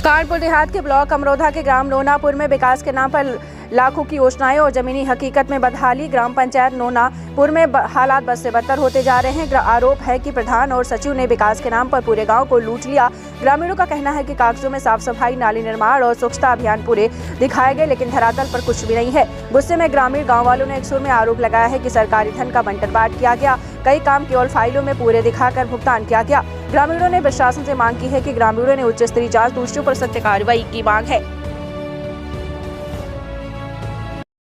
कानपुर देहात के ब्लॉक अमरोधा के ग्राम नोनापुर में विकास के नाम पर लाखों की योजनाएं और जमीनी हकीकत में बदहाली। ग्राम पंचायत नोनापुर में हालात बद से बदतर होते जा रहे हैं। आरोप है कि प्रधान और सचिव ने विकास के नाम पर पूरे गांव को लूट लिया। ग्रामीणों का कहना है कि कागजों में साफ सफाई, नाली निर्माण और स्वच्छता अभियान पूरे दिखाए गए, लेकिन धरातल पर कुछ भी नहीं है। गुस्से में ग्रामीण गाँव वालों ने एक सुर में आरोप लगाया है कि सरकारी धन का बंटन बांट किया गया। कई काम केवल फाइलों में पूरे दिखाकर भुगतान किया गया। ग्रामीणों ने प्रशासन से मांग की है कि ग्रामीणों ने उच्च स्तरीय जांच, दोषियों पर सख्त कार्रवाई की मांग है।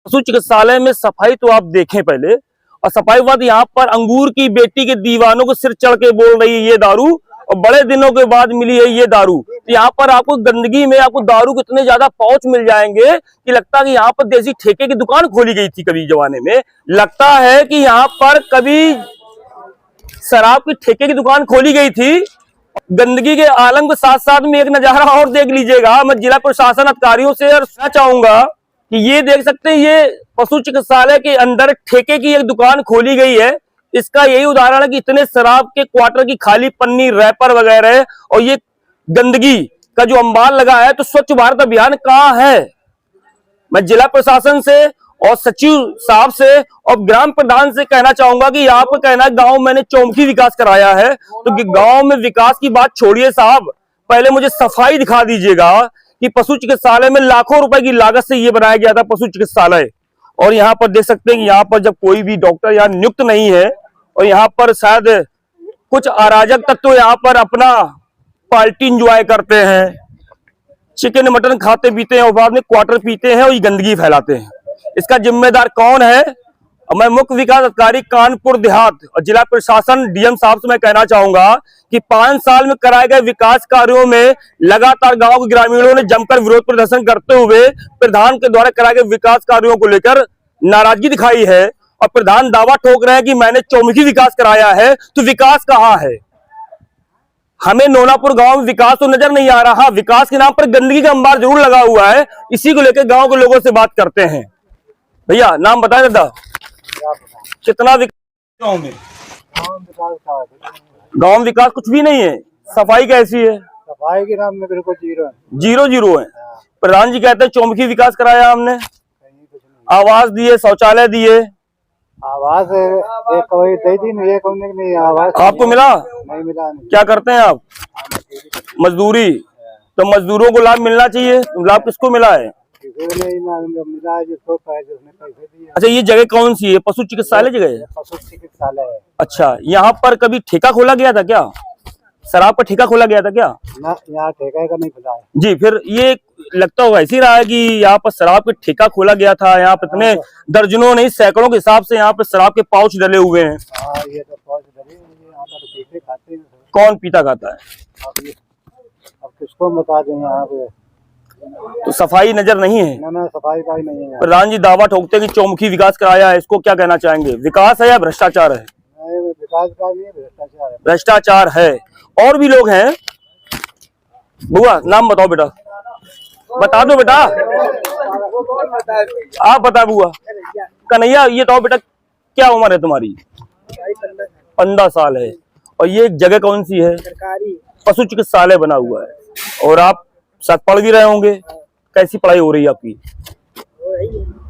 पशु चिकित्सालय में सफाई तो आप देखें पहले, और सफाई बाद यहाँ पर अंगूर की बेटी के दीवानों को सिर चढ़ के बोल रही है ये दारू, और बड़े दिनों के बाद मिली है ये दारू। तो यहाँ पर आपको गंदगी में आपको दारू के इतने ज्यादा पाउच मिल जाएंगे कि लगता है कि यहाँ पर देसी ठेके की दुकान खोली गई थी कभी जमाने में। लगता है कि यहाँ पर कभी शराब की ठेके की दुकान खोली गई थी। गंदगी के आलम के साथ साथ में एक नजारा और देख लीजिएगा। मैं जिला प्रशासन अधिकारियों से चाहूंगा कि ये देख सकते हैं, ये पशु चिकित्सालय के अंदर ठेके की एक दुकान खोली गई है। इसका यही उदाहरण है कि इतने शराब के क्वार्टर की खाली पन्नी, रैपर वगैरह और ये गंदगी का जो अंबार लगा है, तो स्वच्छ भारत अभियान कहाँ है? मैं जिला प्रशासन से और सचिव साहब से और ग्राम प्रधान से कहना चाहूंगा कि यहाँ पर कहना गांव मैंने चौमुखी विकास कराया है, तो गांव में विकास की बात छोड़िए साहब, पहले मुझे सफाई दिखा दीजिएगा कि पशु चिकित्सालय में लाखों रुपए की लागत से ये बनाया गया था पशु चिकित्सालय। और यहाँ पर देख सकते हैं कि यहाँ पर जब कोई भी डॉक्टर यहाँ नियुक्त नहीं है, और यहाँ पर शायद कुछ अराजक तत्व यहाँ पर अपना पार्टी इंजॉय करते हैं, चिकन मटन खाते पीते हैं और बाद में क्वार्टर पीते हैं और ये गंदगी फैलाते हैं। इसका जिम्मेदार कौन है? मैं मुख्य विकास अधिकारी कानपुर देहात और जिला प्रशासन डीएम साहब से मैं कहना चाहूंगा कि 5 साल में कराए गए विकास कार्यों में लगातार गांव के ग्रामीणों ने जमकर विरोध प्रदर्शन करते हुए प्रधान के द्वारा कराए गए विकास कार्यों को लेकर नाराजगी दिखाई है। और प्रधान दावा ठोक रहे हैं कि मैंने चौमुखी विकास कराया है, तो विकास कहाँ है? हमें नोनापुर गांव में विकास तो नजर नहीं आ रहा। विकास के नाम पर गंदगी का अंबार जरूर लगा हुआ है। इसी को लेकर गांव के लोगों से बात करते हैं। भैया नाम बताए दादा, कितना विकास गांव में? गांव विकास कुछ भी नहीं है। सफाई कैसी है? सफाई के नाम में बिल्कुल जीरो है। प्रधान जी कहते हैं चौमुखी विकास कराया हमने, आवास दिए, शौचालय दिए। आवास नहीं, आवास आपको मिला? नहीं मिला। क्या करते हैं आप? मजदूरी। तो मजदूरों को लाभ मिलना चाहिए। लाभ किसको मिला है? मिला जिसको पैसे दिए। अच्छा, ये जगह कौन सी है? पशु चिकित्सालय जगह है? पशु चिकित्सालय है। अच्छा, यहाँ पर कभी ठेका खोला गया था क्या? शराब का ठेका खोला गया था क्या? ना, यहाँ ठेका का नहीं खुला है जी। फिर ये लगता होगा ऐसी रहा है कि यहाँ पर शराब का ठेका खोला गया था। यहाँ पे इतने दर्जनों नहीं सैकड़ों के हिसाब से यहाँ पे शराब के पाउच डले हुए हैं। ये तो पाउच डले यहाँ पर पीते खाते हैं। कौन पीता खाता है? अब किसको बता दें? यहाँ पे तो सफाई नजर नहीं है। ना सफाई का नहीं है। प्रधान जी दावा ठोकते हैं कि चौमुखी विकास कराया है, इसको क्या कहना चाहेंगे? विकास है या भ्रष्टाचार है? विकास का नहीं, भ्रष्टाचार है। भ्रष्टाचार है। और भी लोग हैं। बुआ नाम बताओ बेटा, बता दो बेटा, आप बता बुआ। कन्हैया ये तो बेटा, क्या उम्र है तुम्हारी? 15 साल है। और ये जगह कौन सी है? सरकारी पशु चिकित्सालय बना हुआ है। और आप साथ पढ़ भी रहे होंगे। कैसी पढ़ाई हो रही है आपकी?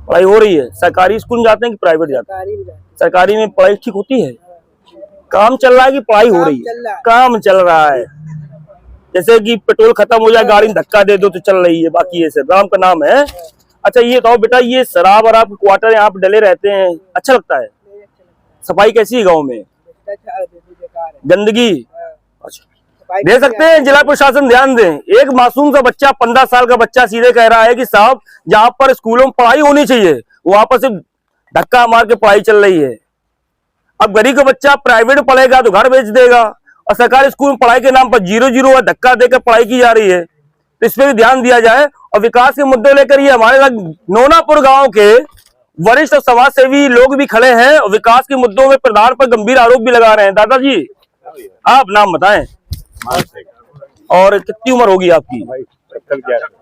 पढ़ाई हो रही है। सरकारी स्कूल जाते हैं कि प्राइवेट जाते हैं? सरकारी में पढ़ाई ठीक होती है? काम चल रहा है कि पढ़ाई हो रही है? काम चल रहा है। जैसे कि पेट्रोल खत्म हो जाए, गाड़ी धक्का दे दो तो चल रही है, बाकी ऐसे राम का नाम है। अच्छा ये तो बेटा, ये शराब और आप क्वार्टर यहाँ पे डले रहते हैं, अच्छा लगता है? सफाई कैसी है गाँव में? गंदगी। अच्छा, दे सकते हैं जिला प्रशासन ध्यान दें। एक मासूम सा बच्चा, 15 साल का बच्चा सीधे कह रहा है कि साहब जहाँ पर स्कूलों में पढ़ाई होनी चाहिए वहां पर सिर्फ धक्का मार के पढ़ाई चल रही है। अब गरीब का बच्चा प्राइवेट पढ़ेगा तो घर बेच देगा, और सरकारी स्कूल में पढ़ाई के नाम पर 0-0 धक्का देकर पढ़ाई की जा रही है। तो इस पर भी ध्यान दिया जाए। और विकास के मुद्दे लेकर ये हमारे साथ नोनापुर गांव के वरिष्ठ समाज सेवी लोग भी खड़े हैं और विकास के मुद्दों में प्रधान पर गंभीर आरोप भी लगा रहे हैं। दादाजी आप नाम बताएं, और कितनी उम्र होगी आपकी?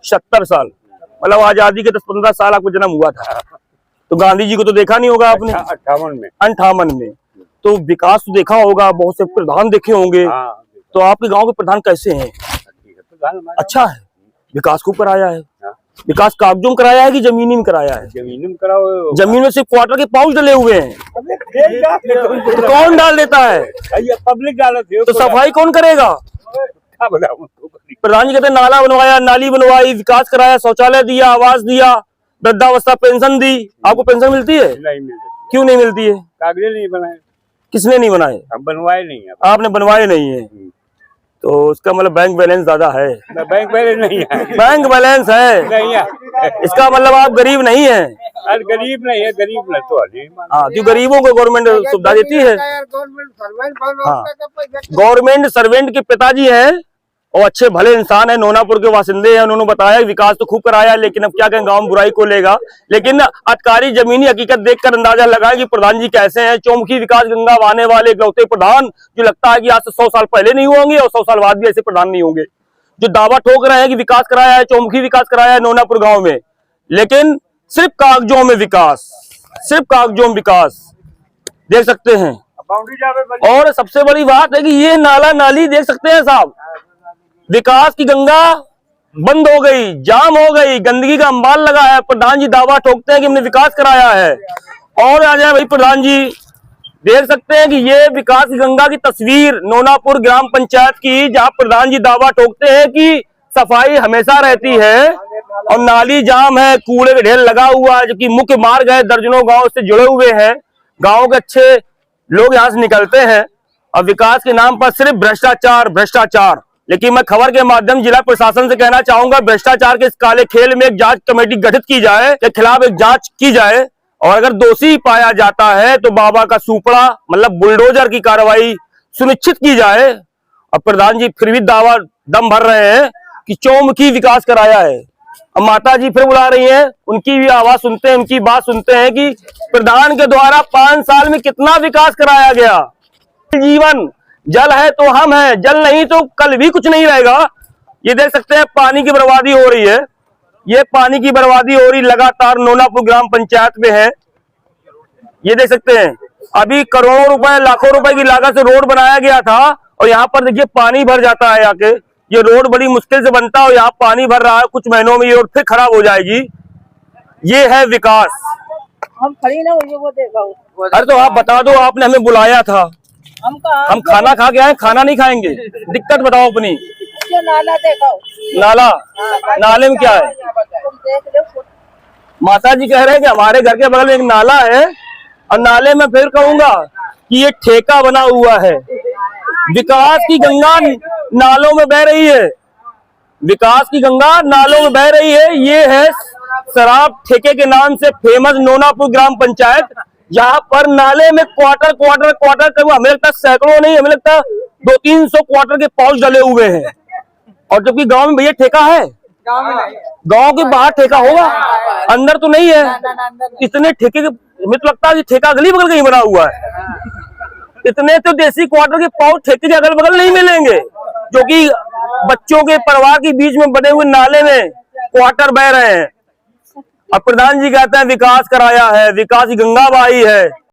70 साल। मतलब आजादी के 10-15 साल आपको जन्म हुआ था। तो गांधी जी को तो देखा नहीं होगा आपने? 58 में। तो विकास तो देखा होगा, बहुत से प्रधान देखे होंगे। तो आपके गांव के प्रधान कैसे हैं? अच्छा है। विकास खूब कराया है। विकास कागजों में कराया है कि जमीनी में कराया है? जमीन में कराओ। जमीन में सिर्फ क्वार्टर के पाउच डले हुए हैं। तो कौन डाल देता है? पब्लिक डालती है तो सफाई कौन करेगा? प्रधान जी कहते हैं नाला बनवाया, नाली बनवाई, विकास कराया, शौचालय दिया, आवास दिया, वृद्धावस्था पेंशन दी। आपको पेंशन मिलती है? नहीं मिलती। क्यों नहीं मिलती है? कागज नहीं बनाए। किसने नहीं बनाए? हम बनवाए नहीं है। आपने बनवाए नहीं है, तो उसका मतलब बैंक बैलेंस ज्यादा है। बैंक बैलेंस नहीं है। बैंक बैलेंस है नहीं है। इसका मतलब आप गरीब नहीं है। अरे गरीब नहीं है, गरीब न तो नहीं। हाँ, क्यों गरीबों को गवर्नमेंट सुविधा देती है। हाँ, गवर्नमेंट सर्वेंट के पिताजी हैं और अच्छे भले इंसान है, नोनापुर के वासिंदे हैं। उन्होंने बताया विकास तो खूब कराया, लेकिन अब क्या कहें, गांव में बुराई को लेगा। लेकिन अधिकारी जमीनी हकीकत देखकर अंदाजा लगाए कि प्रधान जी कैसे हैं। चौमुखी विकास गंगा बहाने वाले इकलौते प्रधान जो लगता है कि आज से 100 साल पहले नहीं होंगे और 100 साल बाद भी ऐसे प्रधान नहीं होंगे, जो दावा ठोक रहे हैं कि विकास कराया है, चौमुखी विकास कराया है नोनापुर गाँव में, लेकिन सिर्फ कागजों में विकास, सिर्फ कागजों में विकास देख सकते हैं। और सबसे बड़ी बात है कि ये नाला नाली देख सकते हैं साहब, विकास की गंगा बंद हो गई, जाम हो गई, गंदगी का अंबार लगा है। प्रधान जी दावा ठोकते हैं कि हमने विकास कराया है। और आ जाए भाई प्रधान जी, देख सकते हैं कि ये विकास की गंगा की तस्वीर नोनापुर ग्राम पंचायत की, जहां प्रधान जी दावा ठोकते हैं कि सफाई हमेशा रहती है और नाली जाम है, कूड़े का ढेर लगा हुआ है, जबकि मुख्य मार्ग है, दर्जनों गांव से जुड़े हुए हैं, गांव के अच्छे लोग यहाँ से निकलते हैं और विकास के नाम पर सिर्फ भ्रष्टाचार भ्रष्टाचार। लेकिन मैं खबर के माध्यम जिला प्रशासन से कहना चाहूंगा, भ्रष्टाचार के इस काले खेल में एक जांच कमेटी गठित की जाए, के खिलाफ एक जांच की जाए और अगर दोषी पाया जाता है तो बाबा का सुपड़ा मतलब बुलडोजर की कार्रवाई सुनिश्चित की जाए। और प्रधान जी फिर भी दावा दम भर रहे हैं कि चौमुखी विकास कराया है। अब माता जी फिर बुला रही हैं, उनकी भी आवाज सुनते हैं, उनकी बात सुनते हैं कि प्रधान के द्वारा 5 साल में कितना विकास कराया गया। जीवन जल है तो हम हैं, जल नहीं तो कल भी कुछ नहीं रहेगा। ये देख सकते हैं पानी की बर्बादी हो रही है, ये पानी की बर्बादी हो रही लगातार नोनापुर ग्राम पंचायत में है। ये देख सकते हैं अभी करोड़ों रुपए लाखों रुपए की लागत से रोड बनाया गया था और यहाँ पर देखिए पानी भर जाता है आके। ये रोड बड़ी मुश्किल से बनता है और यहाँ पानी भर रहा है, कुछ महीनों में ये रोड फिर खराब हो जाएगी। ये है विकास। हम खड़ी ना हुई वो देखा। अरे तो आप बता दो, आपने हमें बुलाया था, हम खाना खा के आए, खाना नहीं खाएंगे? दिक्कत बताओ अपनी। नाला देखो। नाला, नाले में क्या है? माता जी कह रहे हैं कि हमारे घर के बगल में एक नाला है और नाले में फिर कहूंगा कि ये ठेका बना हुआ है। विकास की गंगा नालों में बह रही है, विकास की गंगा नालों में बह रही है। ये है शराब ठेके के नाम से फेमस नोनापुर ग्राम पंचायत, यहाँ पर नाले में क्वार्टर क्वार्टर क्वार्टर कर, हमें लगता है सैकड़ों नहीं, हमें लगता है 200-300 क्वार्टर के पाउच डले हुए हैं। और जबकि गांव में भैया ठेका है, गांव के बाहर ठेका होगा, अंदर तो नहीं है। इतने ठेके के, हमें तो लगता है ठेका अगली बगल कहीं बना हुआ है। इतने तो देसी क्वार्टर के पाउच ठेके के अगल बगल नहीं मिलेंगे, जो कि बच्चों के परिवार के बीच में बने हुए नाले में क्वार्टर बह रहे हैं। अब प्रधान जी कहते हैं विकास कराया है, विकास की गंगा बहाई है।